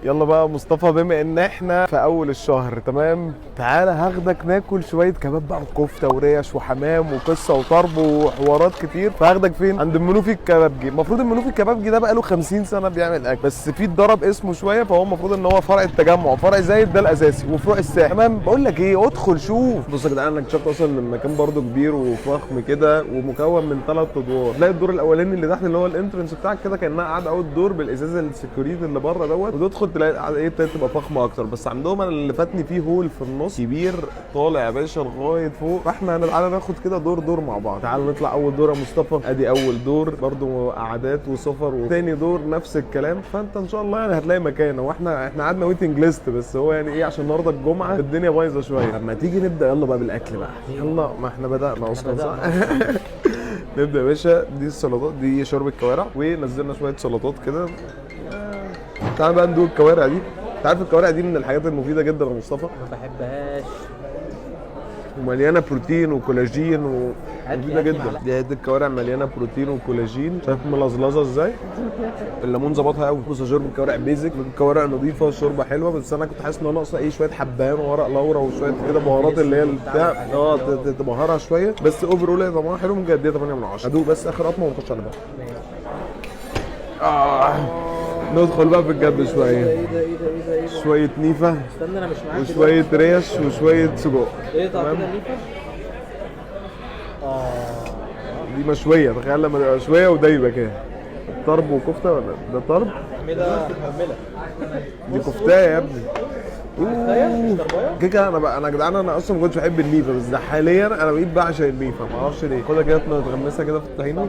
يلا بقى مصطفى، بما ان احنا في اول الشهر تمام، تعالى هاخدك ناكل شويه كباب بقى وكفته وريش وحمام وقصه وطرب وحوارات كتير. فهاخدك فين؟ عند المنوفي الكبابجي. المفروض المنوفي الكبابجي ده بقى له 50 سنه بيعمل اكل، بس في اتضرب اسمه شويه، فهو المفروض ان هو فرع التجمع، فرع زايد ده الاساسي وفروع الساحل تمام. بقول لك ايه، ادخل شوف. بص يا جدعان، انا اكتشفت اصلا ان المكان برده كبير وفخم كده ومكون من 3 ادوار. تلاقي الدور الاولاني اللي تحت اللي هو الانترنس بتاعك كده كانها قاعده اول دور بالازاز السكيوريتي اللي بره دوت، وتدخل تلاقي القعده ايه ابتدت تبقى فخمه اكتر. بس عندهم انا اللي فاتني فيه هول في النص كبير طالع يا باشا لغايه فوق. فاحنا تعالى ناخد كده دور مع بعض. تعالى نطلع اول دور يا مصطفى، ادي اول دور برده قعدات وسفر، وثاني دور نفس الكلام. فانت ان شاء الله يعني هتلاقي مكان. واحنا قعدنا ويتنج ليست، بس هو يعني ايه عشان النهارده الجمعه الدنيا بايظه شويه. لما تيجي نبدا يلا بقى بالاكل بقى. يلا ما احنا بدانا اصلا صح. نبدا يا باشا. دي السلطات، دي شوربه كوارع، ونزلنا شويه سلطات كده. تعال بقى ندوق الكوارع دي. انت عارف الكوارع دي من الحاجات المفيده جدا يا مصطفى؟ ما بحبهاش، ومليانه بروتين وكولاجين ومفيده جدا. دي الكوارع مليانه بروتين وكولاجين. شايف ملزلزه ازاي؟ الليمون ظبطها قوي. بص شوربه الكوارع بيزك، الكوارع نظيفه والشوربه حلوه، بس انا كنت حاسس ان انا ناقصه ايه شويه حبهان وورق لورا وشويه كده بهارات اللي هي البتاع تبهرها شويه. بس اوفر اول طعمها حلو. ممكن اديها 8 من 10. ادوق بس اخر قطمه ونخش على بقى. ندخل بقى في الجد شويه. ايه ده شويه نيفه، استنى انا مش معاك، وشويه ريش وشويه سجق. ايه طب كده نيفه؟ دي مشويه، تخيل لما تبقى مشويه ودايبه كده. طرب وكفته ولا ده طرب؟ مهمله. دي كفتايه يا ابني. كده انا يا جدعان انا اصلا ما كنتش بحب النيفه، بس ده حاليا انا بقيت بعشق النيفه، ما اعرفش ليه. خدها كده تغمسها كده في الطحينه.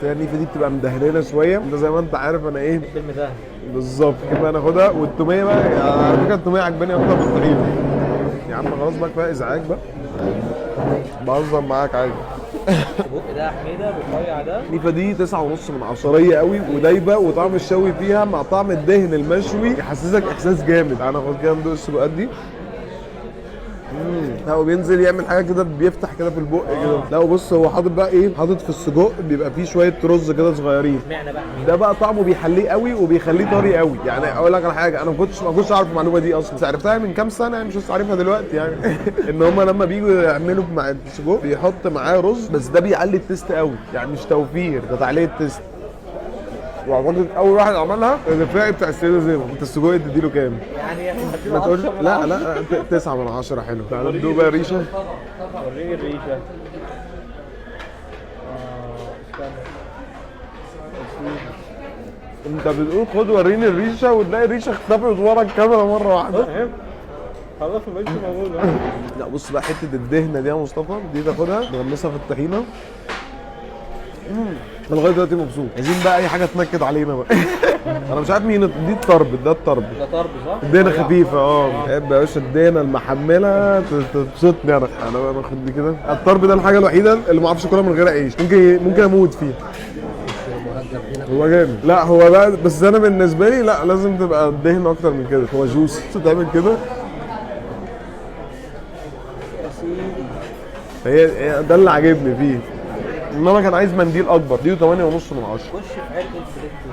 النيفه دي بتبقى مدهنه شويه، انت زي ما انت عارف انا ايه الفيلم ده بالظبط كده. ناخدها والتوميه بقى، على فكره التوميه عجباني اكتر من الطحينه. يا عم خلاص بقى كفايه ازعاج بقى، بهزر معاك عادي. السجق ده حميده بالرفيع ده. النيفه دي 9.5 من 10 قوي ودايبه، وطعم الشوي فيها مع طعم الدهن المشوي يحسسك احساس جامد. انا خد كده ندوق السجقات دي. هو بينزل يعمل حاجه كده، بيفتح كده في البق كده. لا بص هو حاطط بقى ايه، حاطط في السجق بيبقى فيه شويه رز كده صغيرين. اشمعنى بقى حميده؟ ده بقى طعمه بيحليه قوي وبيخليه طري قوي. يعني اقول لك على حاجه، انا ما كنتش اعرف المعلومه دي اصلا، بس عرفتها من كام سنه يعني، مش لسه عارفها دلوقتي يعني. ان هم لما بييجوا يعملوا مع السجق بيحط معاه رز، بس ده بيعلي التيست قوي يعني، مش توفير، ده تعليه التيست. واعتقد اول واحد عملها الرفاعي بتاع السيده زينب. انت السجق تديله كام؟ يعني ما تقول لا 9 من 10 حلو. تعالى ندوق بقى ريشه. وريني الريشه. انت بتقول خد وريني الريشه، وتلاقي الريشه اختفت ورا الكاميرا مره واحده. خلاص ما بقتش موجوده. لا بص بقى حته الدهنه دي يا مصطفى، دي تاخدها تغمسها في الطحينه. انا لغايه دلوقتي مبسوط. عايزين بقى اي حاجه تنكد علينا بقى. انا مش عارف مين دي الطرب، ده الطرب. ده طرب صح؟ الدهنه خفيفه بحب يا باشا الدهنه المحمله تبسطني. انا باخد دي كده. الطرب ده الحاجه الوحيده اللي ما اعرفش اكلها من غير عيش، ممكن اموت فيه. هو جامد. لا هو بقى بس انا بالنسبه لي لا، لازم تبقى الدهنه اكتر من كده. هو جوسي تعمل كده. هي ده اللي عاجبني فيه. انما كان عايز منديل اكبر. دي 8.5 من 10. خش في عرق الفريتو.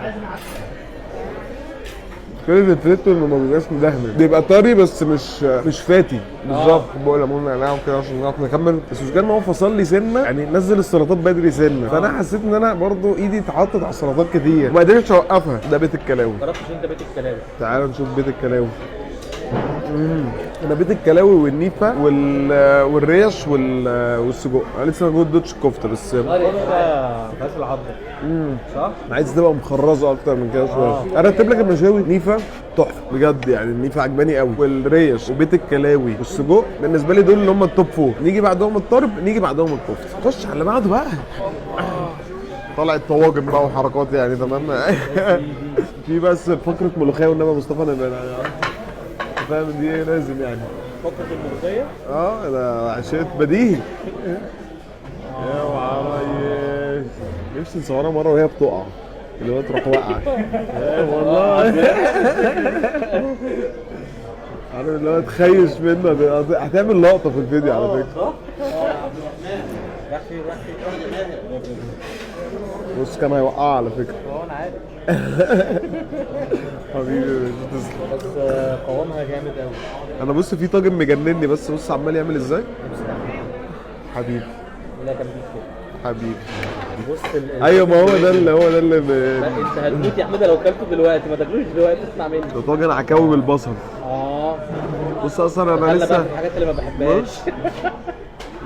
كده الفريتو انه ما بيبقاش مدهن، بيبقى طري بس مش فاتي بالظبط. بقول ليمون نعناع وكده عشان نعرف نكمل. بس مش ان هو فصل لي سنه يعني، نزل السلطات بدري سنه، فانا حسيت ان انا برضو ايدي اتحطت على السلطات كتير وما قدرتش اوقفها. ده بيت الكلاوي. جربتش انت بيت الكلاوي؟ تعال نشوف بيت الكلاوي. انا بيت الكلاوي والنيفه والريش والسجق. انا لسه ما دوتش الكفته بس. الكفته فيهاش العضه صح؟ انا عايز تبقى مخرزه اكتر من كده شويه. ارتب لك المشاوي. نيفه تحفه بجد يعني، النيفه عجباني قوي، والريش وبيت الكلاوي والسجق بالنسبه لي دول اللي هم التوب فور. نيجي بعدهم الطرب، نيجي بعدهم الكفته. خش على اللي بعده بقى. طلع الطواجن بقى وحركات يعني تمام. في بس فقره ملوخيه والنبي مصطفى فاهم دي ايه لازم يعني. فقره الملوخيه؟ ده عشان بديهي. يا ريس نفسي نصورها مره وهي بتقع، اللي هو تروح واقعه. والله عارف اللي هو تخيش منه. هتعمل لقطه في الفيديو على فكره. بص كان هيوقعها على فكره. انا عارف. حبيبي تسلم. بس قوامها جامد قوي. انا بص في طاجن مجنني، بص عمال يعمل ازاي. حبيبي لا كان بيك كده. حبيبي. بص ايوه ما هو ده اللي لا انت هتموت يا حماده لو كلته دلوقتي، ما تاكلوش دلوقتي اسمع مني. ده طاجن عكاوي بالبصل. بص اصلا انا خلي بقى لسه في الحاجات اللي ما بحبهاش.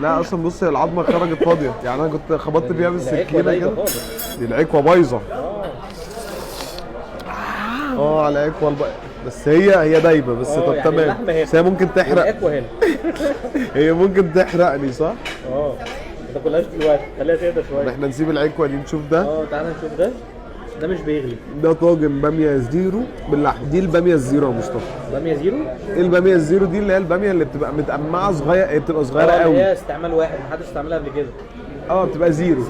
لا اصلا بص هي العظمه خرجت فاضيه، يعني انا كنت خبطت فيها بالسكينه بايظة كده. خالص. دي العكوه بايظه. على عكوه بس هي دايبه بس. طب يعني تمام، اللحمة هنا. بس هي ممكن تحرق. العكوة هنا. هي ممكن تحرقني صح؟ ما تاكلهاش دلوقتي، خليها تهدى شويه. احنا نسيب العكوه دي نشوف ده. تعالى نشوف ده. ده مش بيغلي. ده طاجن باميه زيرو باللحمه. دي الباميه الزيرو يا مصطفى. باميه زيرو؟ ايه الباميه الزيرو دي؟ اللي هي الباميه اللي بتبقى متقمعه صغيره، هي بتبقى صغيره اللي قوي. هي استعمال واحد محدش استعملها قبل كده. بتبقى زيرو.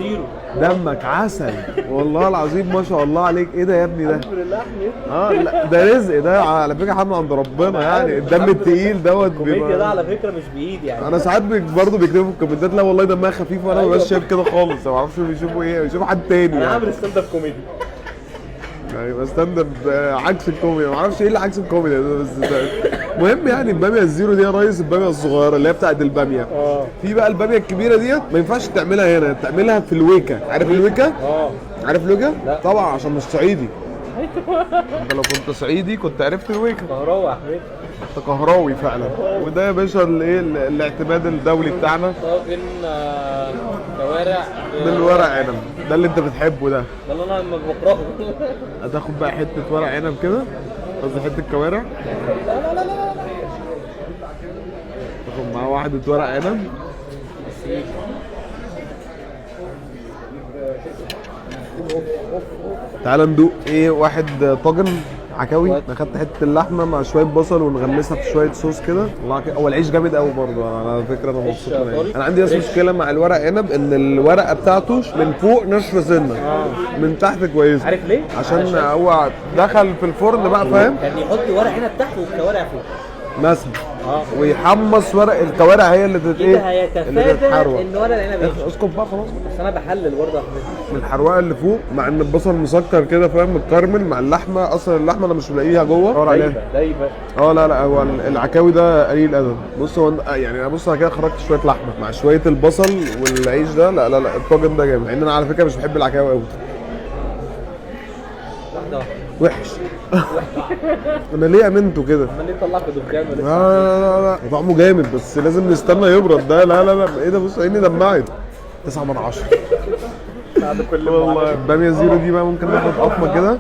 دمك عسل والله العظيم، ما شاء الله عليك. ايه ده يا ابني ده؟ الحمد لله احمد. لا ده رزق ده على فكره، حمد عند ربنا يعني. الدم التقيل دوت الكوميديا ده على فكره مش بايدي يعني. انا ساعات برضه بيكتبوا في الكومنتات لا والله دمها خفيف، وانا ما ببقاش شايف كده خالص. ما اعرفش بيشوفوا ايه، بيشوفوا حد تاني انا يعني. عامل ستاند اب كوميدي. يعني ستاند اب عكس الكوميدي، ما اعرفش ايه اللي عكس الكوميدي ده بس المهم يعني الباميه الزيرو دي يا ريس الباميه الصغيره اللي هي بتاعت الباميه. في بقى الباميه الكبيره ديت ما ينفعش تعملها هنا، تعملها في الويكه. عارف الويكه؟ عارف الويكه؟ لا طبعا عشان مش صعيدي. انت لو كنت صعيدي كنت عرفت الويكه. كهراوي يا حبيبي. انت كهراوي فعلا. وده يا باشا الايه الاعتماد الدولي بتاعنا. طاجن كوارع بالورق عنب. ده اللي انت بتحبه ده. ده اللي انا بكرهه. هتاخد بقى حته ورق عنب كده، قصدي حته كوارع. لا تاخد معاه واحده ورق عنب. تعال ندوق ايه واحد طاجن عكاوي. انا خدت حته اللحمه مع شويه بصل ونغمسها في شويه صوص كده. والله هو العيش جامد قوي برضه على فكره. انا مبسوط من العيش. انا عندي بس مشكله مع الورق عنب ان الورقه بتاعته من فوق ناشفه سنه، من تحت كويسه. عارف ليه؟ عشان هو دخل في الفرن بقى فاهم. كان يحط ورق عنب تحت والكوارع فوق مثلا ويحمص ورق الكوارع هي اللي كده هيتفادى ان ورق العنب اسكت بقى خلاص. بس انا بحلل برضه يا حبيبي من الحروقه اللي فوق، مع ان البصل مسكر كده فاهم، متكرمل مع اللحمه. اصلا اللحمه انا مش ملاقيها جوه. دور عليها دايبه. لا هو العكاوي ده قليل ادب. بص هو يعني بص انا كده خرجت شويه لحمه مع شويه البصل والعيش ده. لا الطاجن ده جامد. لان انا على فكره مش بحب العكاوي قوي. واحده وحش. انا ليه امنته كده؟ امال ليه طلعت دخان ولا لا طعمه جامد بس لازم نستنى يبرد ده. لا ايه ده؟ بص عيني دمعت. 9 من 10 بعد كل والله. الباميه زيرو دي بقى ممكن ناخد قطمه كده.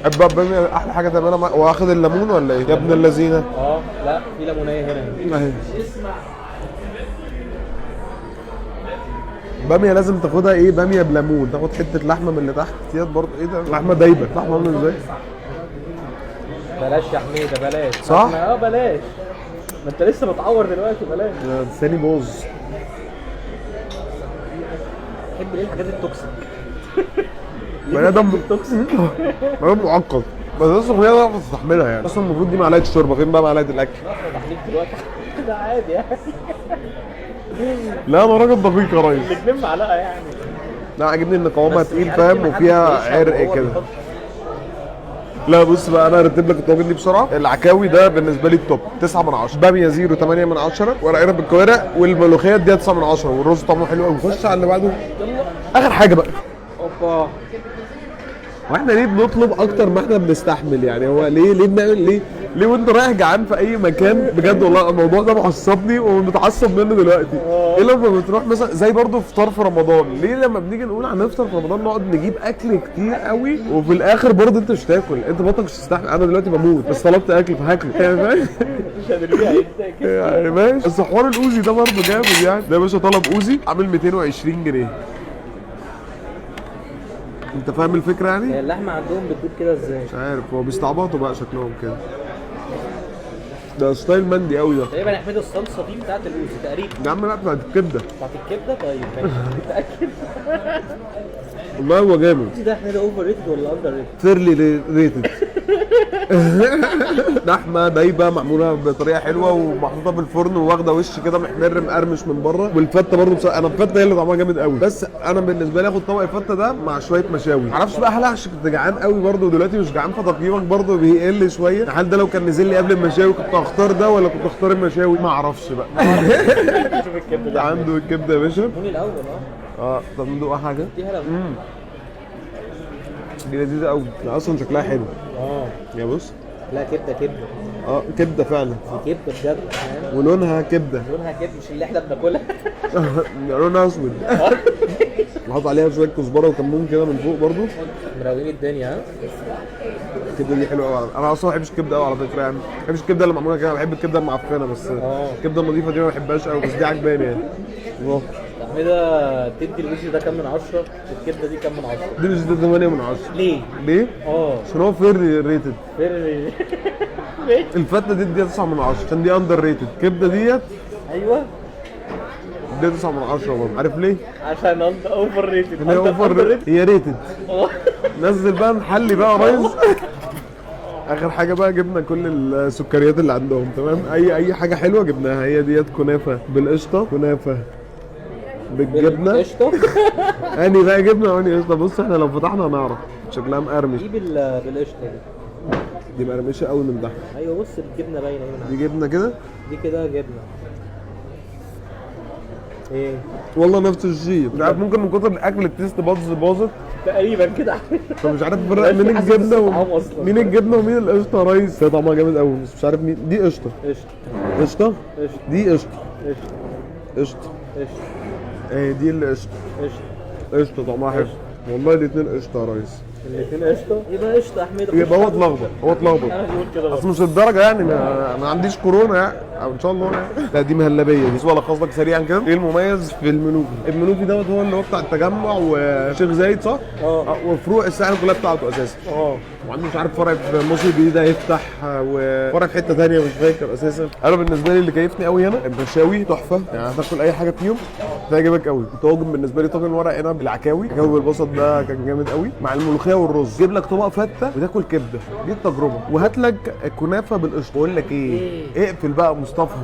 بحب بقى الباميه احلى حاجه تعملها واخد الليمون ولا ايه يا ابن اللذينه؟ لا في ليمونيه هنا اهي. باميه لازم تاخدها ايه؟ باميه بليمون. تاخد حته لحمه من اللي تحت ديت برضه. ايه ده؟ لحمه دايبه. لحمه عامله ازاي؟ بلاش يا حميده بلاش. صح؟ بلاش. ما انت لسه متعور دلوقتي. بلاش. لساني باظ. بحب ليه الحاجات التوكسيك؟ بني ادم توكسيك. بني ادم معقد. بس اصلا هي تعرف تستحملها يعني. اصلا المفروض دي معلقه شوربه. فين بقى معلقه الاكل؟ تحليك دلوقتي. ده عادي يعني. لا انا راجل دقيق يا ريس. الاثنين معلقه يعني. لا عاجبني ان قوامها تقيل فاهم وفيها عرق كده. لا بص بقى انا هرتب لك الطاجن دي بسرعه. العكاوي ده بالنسبه لي التوب 9 من 10. باميه زيرو 8 من 10. ورق عنب بالكوارع والملوخيه دي 9 من 10. والرز طعمه حلو قوي. نخش على اللي بعده. اخر حاجه بقى. اوبا. واحنا ليه بنطلب اكتر ما احنا بنستحمل يعني؟ هو ليه بنعمل ليه وانت رايح جعان في اي مكان؟ بجد والله الموضوع ده معصبني ومتعصب منه دلوقتي. ايه لما بتروح مثلا زي برضه فطار في رمضان؟ ليه لما بنيجي نقول هنفطر في رمضان نقعد نجيب اكل كتير قوي وفي الاخر برضه انت مش تاكل؟ انت بطنك مش تستحمل. انا دلوقتي بموت بس طلبت اكل فهاكله يعني فاهم؟ مش هنرميها يعني ماشي. بس حوار الاوزي ده برضه جامد يعني. ده يا باشا طلب اوزي عامل 220 جنيه. انت فاهم الفكره يعني؟ اللحمه عندهم بتدور كده ازاي؟ مش عارف. هو بيستعبطوا بقى شكلهم كده. ده ستايل مندي قوي ده. تقريبا يا حميد الصلصه دي بتاعت الاوزي تقريبا. يا عم لا بتاعت الكبده. بتاعت الكبده. طيب ماشي. متاكد؟ والله هو جامد. ده احنا ده اوفر ريتد ولا اندر ريتد؟ فيرلي ريتد. لحمه دايبه معموله بطريقه حلوه ومحطوطه في الفرن وواخده وش كده محمر مقرمش من بره. والفته برضه بصراحه انا الفته هي اللي طعمها جامد قوي. بس انا بالنسبه لي اخد طبق الفته ده مع شويه مشاوي. معرفش بقى هل عشان كنت جعان قوي برضه ودلوقتي مش جعان فتقييمك برضه بيقل شويه. هل ده لو كان نزل لي قبل المشاوي كنت هختار ده ولا كنت هختار المشاوي؟ ما اعرفش بقى. شوف الكبده ده عنده الكبده يا باشا. موني الاول طب ندوق حاجه. دي هلا. دي لذيذه قوي. لا اصلا شكلها حلو. يا بص. لا كبده كبده. كبده فعلا. دي كبده بجد فاهم؟ ولونها كبده. لونها كبده مش اللي احنا بناكلها. لونها اسود. نحط عليها شويه كزبره وكمون كده من فوق برضو. مراويين الدنيا ها. الكبده دي حلوه قوي. انا اصلا ما بحبش الكبده قوي على فكره يعني. ما بحبش الكبده اللي معموله كده. بحب الكبده المعفنه بس. الكبده النظيفه دي ما بحبهاش قوي بس دي عجباني يعني. حميدة تدي الوش ده كام من 10؟ الكبده دي كام من 10؟ دي مش 8 من 10. ليه؟ ليه؟ عشان هو فير ريتد. الفته دي 9 من 10 عشان دي اندر ريتد. الكبده ديت ايوه دي 9 من 10 برضه. عارف ليه؟ عشان اوفر ريتد. هي اوفر هي ريتد. نزل بقى نحلي بقى يا ريس. اخر حاجه بقى جبنا كل السكريات اللي عندهم تمام. اي حاجه حلوه جبناها. هي ديت كنافه بالقشطه. كنافه بالجبنه. قشطه. اني بقى جبنه واني قشطه. بص احنا لو فتحنا هنعرف. شكلها مقرمش. دي بالقشطه دي مقرمشه قوي من تحت. ايوه بص الجبنه باينه هنا. دي جبنه كده. دي كده جبنه. ايه والله نفس الشيء. مش عارف ممكن من كتر الاكل التيست باظت تقريبا كده. فمش عارف افرق مين الجبنه مين الجبنه ومين القشطه يا ريس. هي طعمها جامد قوي بس مش عارف مين دي. قشطه قشطه دي قشطه قشطه دي اللي قشطه قشطه طعمها حلو والله. الاثنين قشطه يا ريس. الاثنين قشطه. يبقى قشطه يا حميد. يبقى هو اتلخبط. انا بقول كده اصل مش الدرجه يعني ما عنديش كورونا يعني او ان شاء الله يعني. لا دي مهلبيه دي. ولا قصدك سريعا كده ايه المميز في المنوفي؟ المنوفي دوت هو اللي هو بتاع التجمع وشيخ زايد صح؟ وفروع الساحل كلها بتاعته اساسا. وعنده مش عارف فرع في مصر الجديده هيفتح وفرع في حته ثانيه مش فاكر اساسا. انا بالنسبه لي اللي كيفني قوي هنا المشاوي تحفه يعني. هتاكل اي حاجه فيهم هتعجبك قوي. الطاجن بالنسبه لي طاجن ورق عنب بالعكاوي. جو البصل ده كان جامد قوي مع الملوخيه والرز. جيب لك طبق فته وتاكل كبده. دي التجربه. وهات لك كنافه بالقشطه. بقول لك ايه اقفل بقى مصطفى.